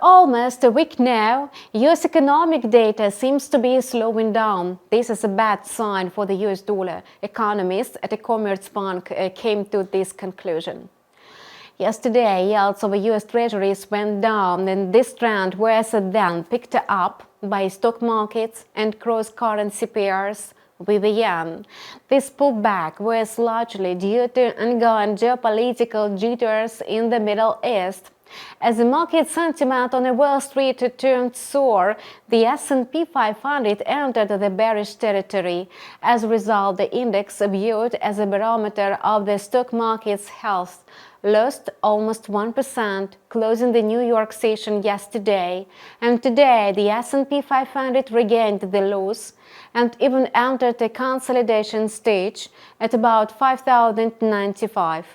almost a week now, US economic data seems to be slowing down. This is a bad sign for the US dollar. Economists at the Commerzbank came to this conclusion. Yesterday, yields of US Treasuries went down, and this trend was then picked up by stock markets and cross-currency pairs with the yen. This pullback was largely due to ongoing geopolitical jitters in the Middle East. As the market sentiment on Wall Street turned sour, the SP 500 entered the bearish territory. As a result, the index, viewed as a barometer of the stock market's health, lost almost 1%, closing the New York session yesterday. And today, the SP 500 regained the loss and even entered a consolidation stage at about 5,095.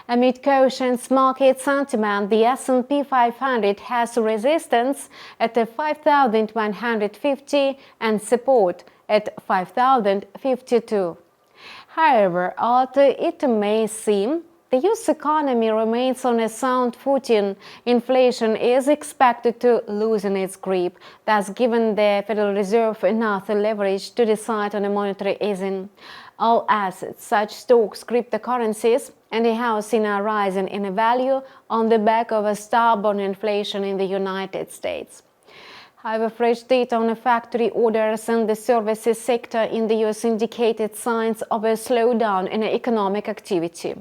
Amid cautious market sentiment, the S&P 500 has resistance at 5,150 and support at 5,052. However, although it may seem the US economy remains on a sound footing, inflation is expected to loosen its grip, thus giving the Federal Reserve enough leverage to decide on a monetary easing. All assets, such stocks, cryptocurrencies, and a housing are rising in value on the back of a stubborn inflation in the United States. However, fresh data on factory orders and the services sector in the US indicated signs of a slowdown in economic activity.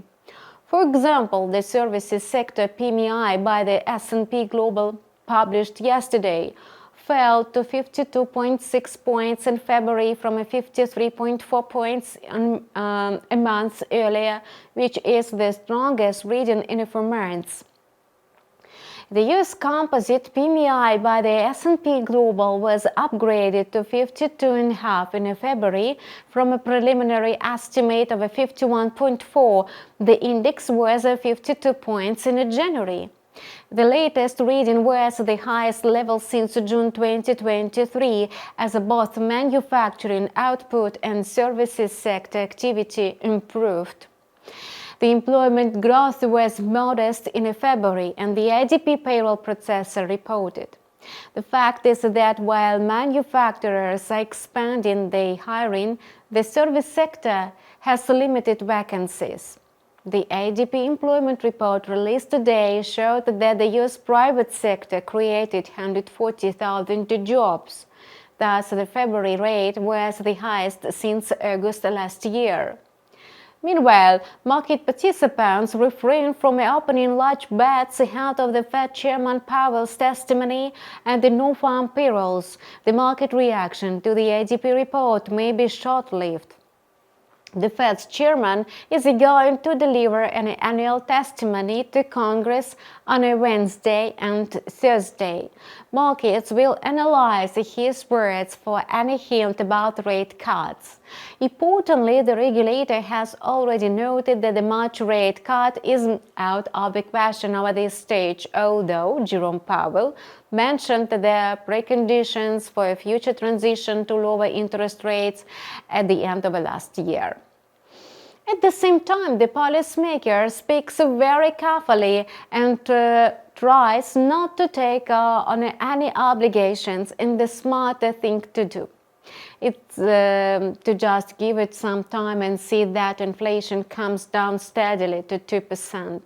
For example, the services sector PMI by the S&P Global published yesterday fell to 52.6 points in February from 53.4 points a month earlier, which is the strongest reading in 4 months. The US Composite PMI by the S&P Global was upgraded to 52.5 in February from a preliminary estimate of 51.4. The index was 52 points in January. The latest reading was the highest level since June 2023, as both manufacturing output and services sector activity improved. The employment growth was modest in February, and the ADP payroll processor reported. The fact is that while manufacturers are expanding their hiring, the service sector has limited vacancies. The ADP employment report released today showed that the US private sector created 140,000 jobs. Thus, the February rate was the highest since August last year. Meanwhile, market participants refrained from opening large bets ahead of the Fed Chairman Powell's testimony and the non-farm payrolls. The market reaction to the ADP report may be short-lived. The Fed's chairman is going to deliver an annual testimony to Congress on a Wednesday and Thursday. Markets will analyze his words for any hint about rate cuts. Importantly, the regulator has already noted that the March rate cut is out of the question at this stage, although Jerome Powell mentioned the preconditions for a future transition to lower interest rates at the end of last year. At the same time, the policymaker speaks very carefully and tries not to take on any obligations, and the smarter thing to do. It's to just give it some time and see that inflation comes down steadily to 2%.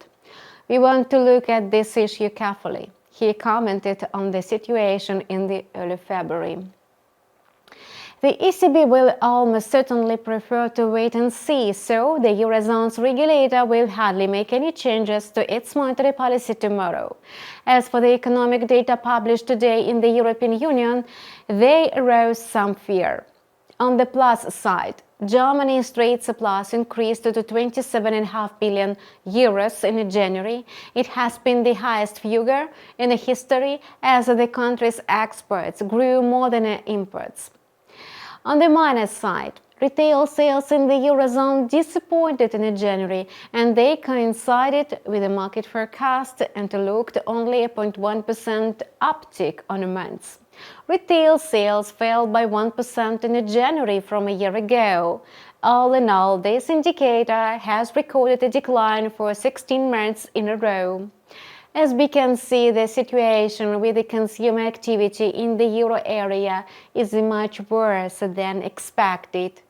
We want to look at this issue carefully. He commented on the situation in the early February. The ECB will almost certainly prefer to wait and see, so the Eurozone's regulator will hardly make any changes to its monetary policy tomorrow. As for the economic data published today in the European Union, they arouse some fear. On the plus side, Germany's trade surplus increased to 27.5 billion euros in January. It has been the highest figure in history, as the country's exports grew more than imports. On the minus side, retail sales in the Eurozone disappointed in January, and they coincided with the market forecast and looked only a 0.1% uptick on a month. Retail sales fell by 1% in January from a year ago. All in all, this indicator has recorded a decline for 16 months in a row. As we can see, the situation with the consumer activity in the euro area is much worse than expected.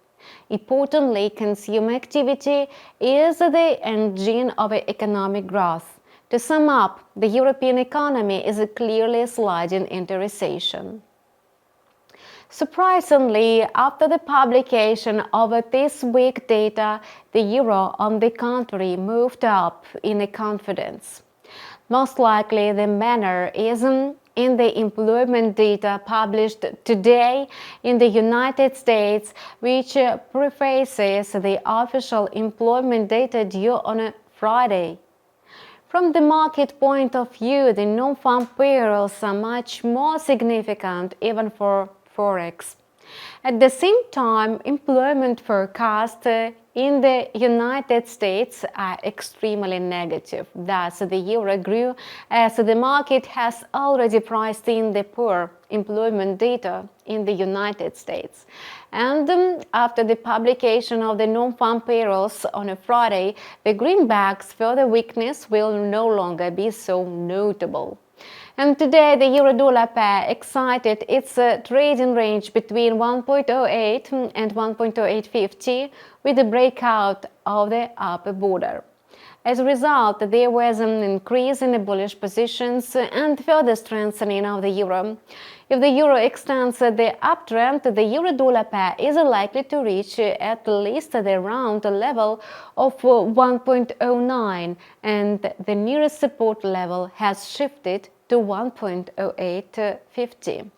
Importantly, consumer activity is the engine of economic growth. To sum up, the European economy is clearly sliding into recession. Surprisingly, after the publication of this week's data, the euro, on the contrary, moved up in confidence. Most likely, the manner is in the employment data published today in the United States, which prefaces the official employment data due on a Friday. From the market point of view, the non-farm payrolls are much more significant even for forex. At the same time, employment forecasts in the United States are extremely negative. Thus, the euro grew as the market has already priced in the poor employment data in the United States. And after the publication of the non-farm payrolls on a Friday, the greenback's further weakness will no longer be so notable. And today, the euro-dollar pair excited its trading range between 1.08 and 1.0850 with a breakout of the upper border. As a result, there was an increase in the bullish positions and further strengthening of the euro. If the euro extends the uptrend, the euro-dollar pair is likely to reach at least the round level of 1.09, and the nearest support level has shifted to 1.0850.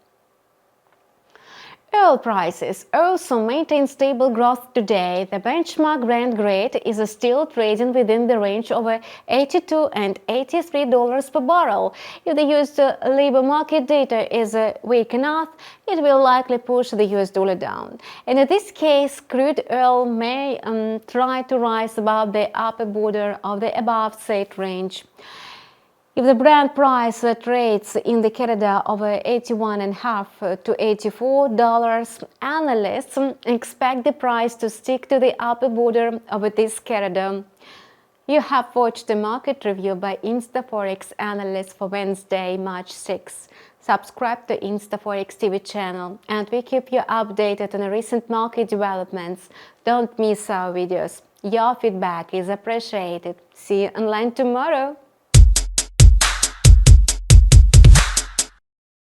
Oil prices also maintain stable growth today. The benchmark Brent grade is still trading within the range of $82 and $83 per barrel. If the US labor market data is weak enough, it will likely push the US dollar down. And in this case, crude oil may try to rise above the upper border of the above-said range. If the Brent price trades in the corridor of $81.5 to $84, analysts expect the price to stick to the upper border of this corridor. You have watched the market review by InstaForex analyst for Wednesday, March 6. Subscribe to InstaForex TV channel and we keep you updated on recent market developments. Don't miss our videos. Your feedback is appreciated. See you online tomorrow.